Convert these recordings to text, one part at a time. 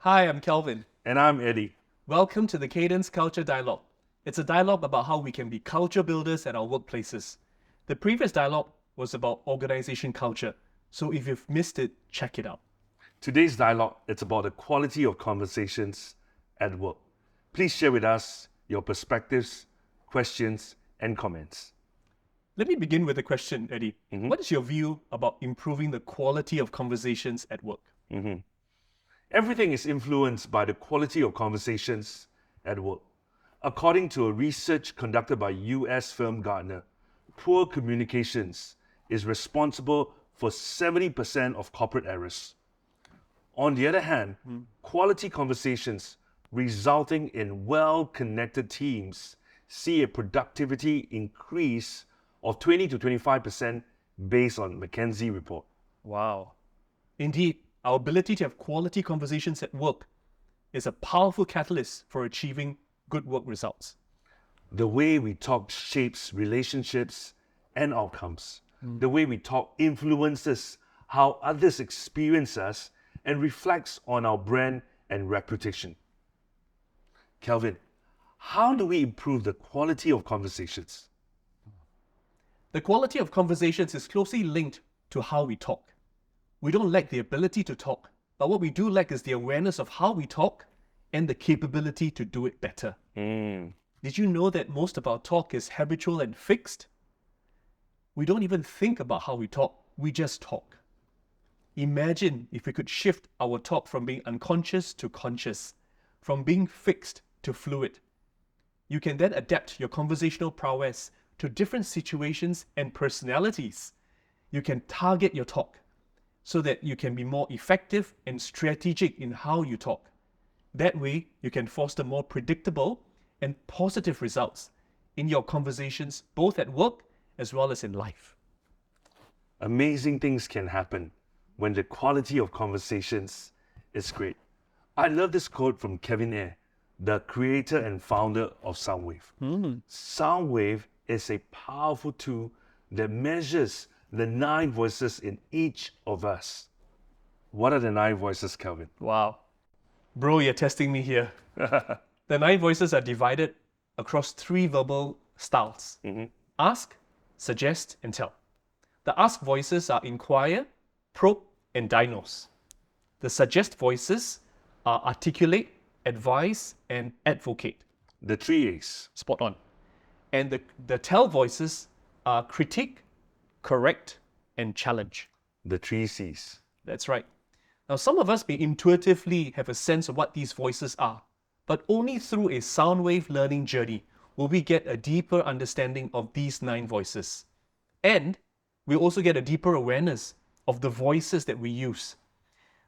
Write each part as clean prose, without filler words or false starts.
Hi, I'm Kelvin. And I'm Eddie. Welcome to the Cadence Culture Dialogue. It's a dialogue about how we can be culture builders at our workplaces. The previous dialogue was about organization culture, so if you've missed it, check it out. Today's dialogue, it's about the quality of conversations at work. Please share with us your perspectives, questions, and comments. Let me begin with a question, Eddie. What is your view about improving the quality of conversations at work? Everything is influenced by the quality of conversations at work. According to a research conducted by US firm Gartner, poor communications is responsible for 70% of corporate errors. On the other hand, quality conversations resulting in well-connected teams see a productivity increase of 20 to 25% based on McKinsey report. Wow. Indeed, our ability to have quality conversations at work is a powerful catalyst for achieving good work results. The way we talk shapes relationships and outcomes. The way we talk influences how others experience us and reflects on our brand and reputation. Kelvin, how do we improve the quality of conversations? The quality of conversations is closely linked to how we talk. We don't lack the ability to talk, but what we do lack is the awareness of how we talk and the capability to do it better. Did you know that most of our talk is habitual and fixed? We don't even think about how we talk, we just talk. Imagine if we could shift our talk from being unconscious to conscious, from being fixed to fluid. You can then adapt your conversational prowess to different situations and personalities. You can target your talk so that you can be more effective and strategic in how you talk. That way, you can foster more predictable and positive results in your conversations, both at work as well as in life. Amazing things can happen when the quality of conversations is great. I love this quote from Kevin Ayre, the creator and founder of Soundwave. Soundwave is a powerful tool that measures the 9 voices in each of us. What are the 9 voices, Kelvin? Wow. Bro, you're testing me here. The 9 voices are divided across 3 verbal styles. Ask, suggest, and tell. The ask voices are inquire, probe, and diagnose. The suggest voices are articulate, advise, and advocate. The 3 A's. Spot on. And the tell voices are critique, correct, and challenge. The 3 C's. That's right. Now, some of us may intuitively have a sense of what these voices are, but only through a Soundwave learning journey will we get a deeper understanding of these 9 voices. And we also get a deeper awareness of the voices that we use.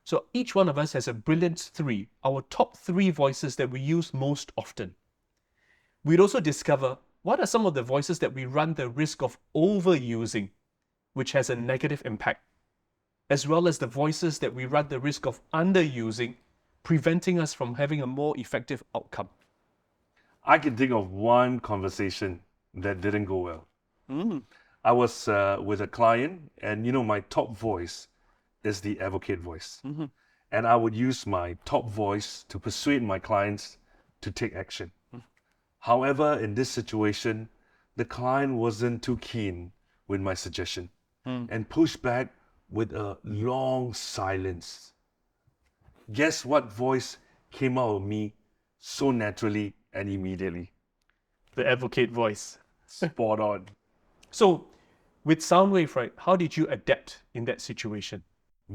So each one of us has a brilliant 3, our top 3 voices that we use most often. We'd also discover what are some of the voices that we run the risk of overusing, which has a negative impact, as well as the voices that we run the risk of underusing, preventing us from having a more effective outcome. I can think of one conversation that didn't go well. I was with a client, and my top voice is the advocate voice. And I would use my top voice to persuade my clients to take action. However, in this situation, the client wasn't too keen with my suggestion and pushed back with a long silence. Guess what voice came out of me so naturally and immediately? The advocate voice. Spot on. So, with Soundwave, right, how did you adapt in that situation?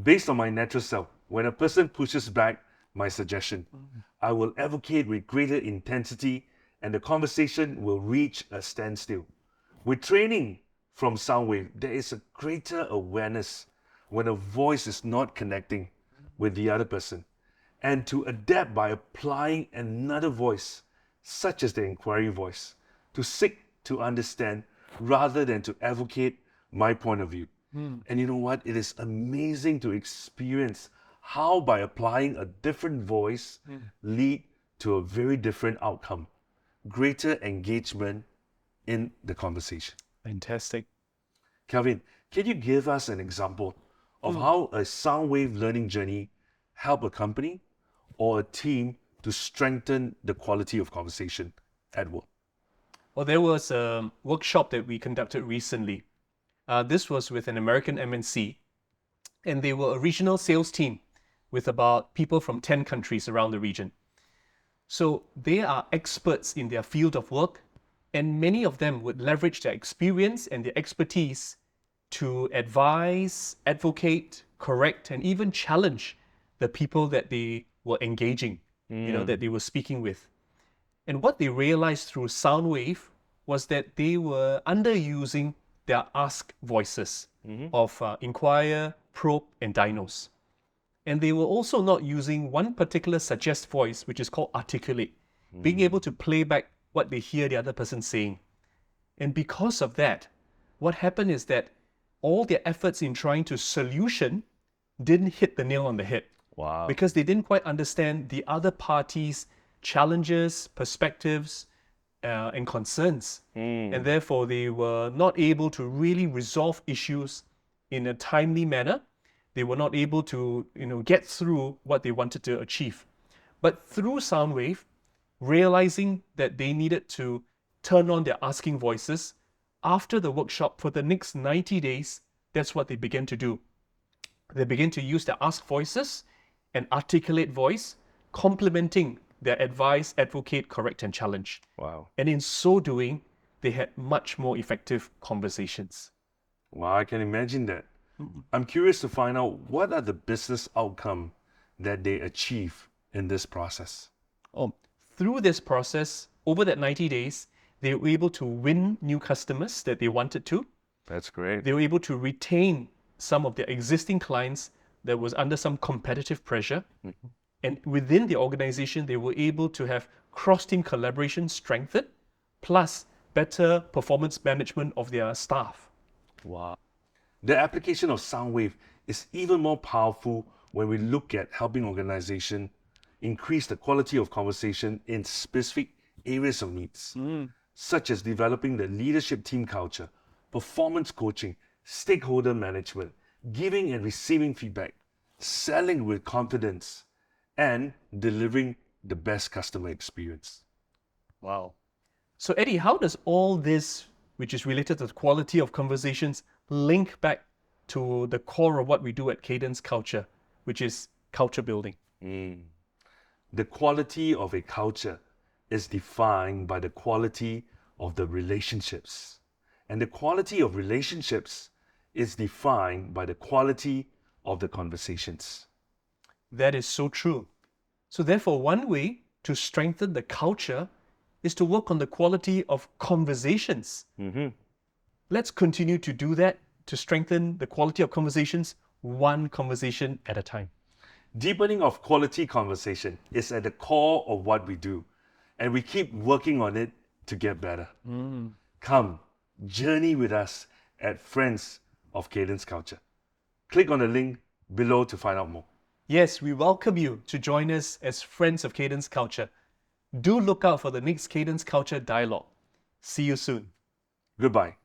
Based on my natural self, when a person pushes back my suggestion, I will advocate with greater intensity and the conversation will reach a standstill. With training from Soundwave, there is a greater awareness when a voice is not connecting with the other person, and to adapt by applying another voice, such as the inquiry voice, to seek to understand rather than to advocate my point of view. And you know what? It is amazing to experience how by applying a different voice lead to a very different outcome, greater engagement in the conversation. Fantastic. Kelvin, can you give us an example of how a Soundwave learning journey helped a company or a team to strengthen the quality of conversation at work? Well, there was a workshop that we conducted recently. This was with an American MNC, and they were a regional sales team with about people from 10 countries around the region. So they are experts in their field of work, and many of them would leverage their experience and their expertise to advise, advocate, correct, and even challenge the people that they were engaging, that they were speaking with. And what they realized through Soundwave was that they were underusing their ask voices of inquire, probe, and diagnose. And they were also not using one particular suggest voice, which is called articulate, being able to play back what they hear the other person saying. And because of that, what happened is that all their efforts in trying to solution didn't hit the nail on the head. Wow. Because they didn't quite understand the other party's challenges, perspectives, and concerns. And therefore, they were not able to really resolve issues in a timely manner. They were not able to, get through what they wanted to achieve. But through Soundwave, realizing that they needed to turn on their asking voices, after the workshop for the next 90 days, that's what they began to do. They began to use their ask voices and articulate voice, complementing their advise, advocate, correct, and challenge. Wow. And in so doing, they had much more effective conversations. Wow, I can imagine that. I'm curious to find out what are the business outcome that they achieve in this process. Through this process, over that 90 days, they were able to win new customers that they wanted to. That's great. They were able to retain some of their existing clients that was under some competitive pressure. And within the organization, they were able to have cross-team collaboration strengthened, plus better performance management of their staff. Wow. The application of Soundwave is even more powerful when we look at helping organizations increase the quality of conversation in specific areas of needs, such as developing the leadership team culture, performance coaching, stakeholder management, giving and receiving feedback, selling with confidence, and delivering the best customer experience. Wow. So Eddie, how does all this, which is related to the quality of conversations, link back to the core of what we do at Cadence Culture, which is culture building? The quality of a culture is defined by the quality of the relationships. And the quality of relationships is defined by the quality of the conversations. That is so true. So therefore, one way to strengthen the culture is to work on the quality of conversations. Let's continue to do that to strengthen the quality of conversations, one conversation at a time. Deepening of quality conversation is at the core of what we do, and we keep working on it to get better. Come, journey with us at Friends of Cadence Culture. Click on the link below to find out more. Yes, we welcome you to join us as Friends of Cadence Culture. Do look out for the next Cadence Culture Dialogue. See you soon. Goodbye.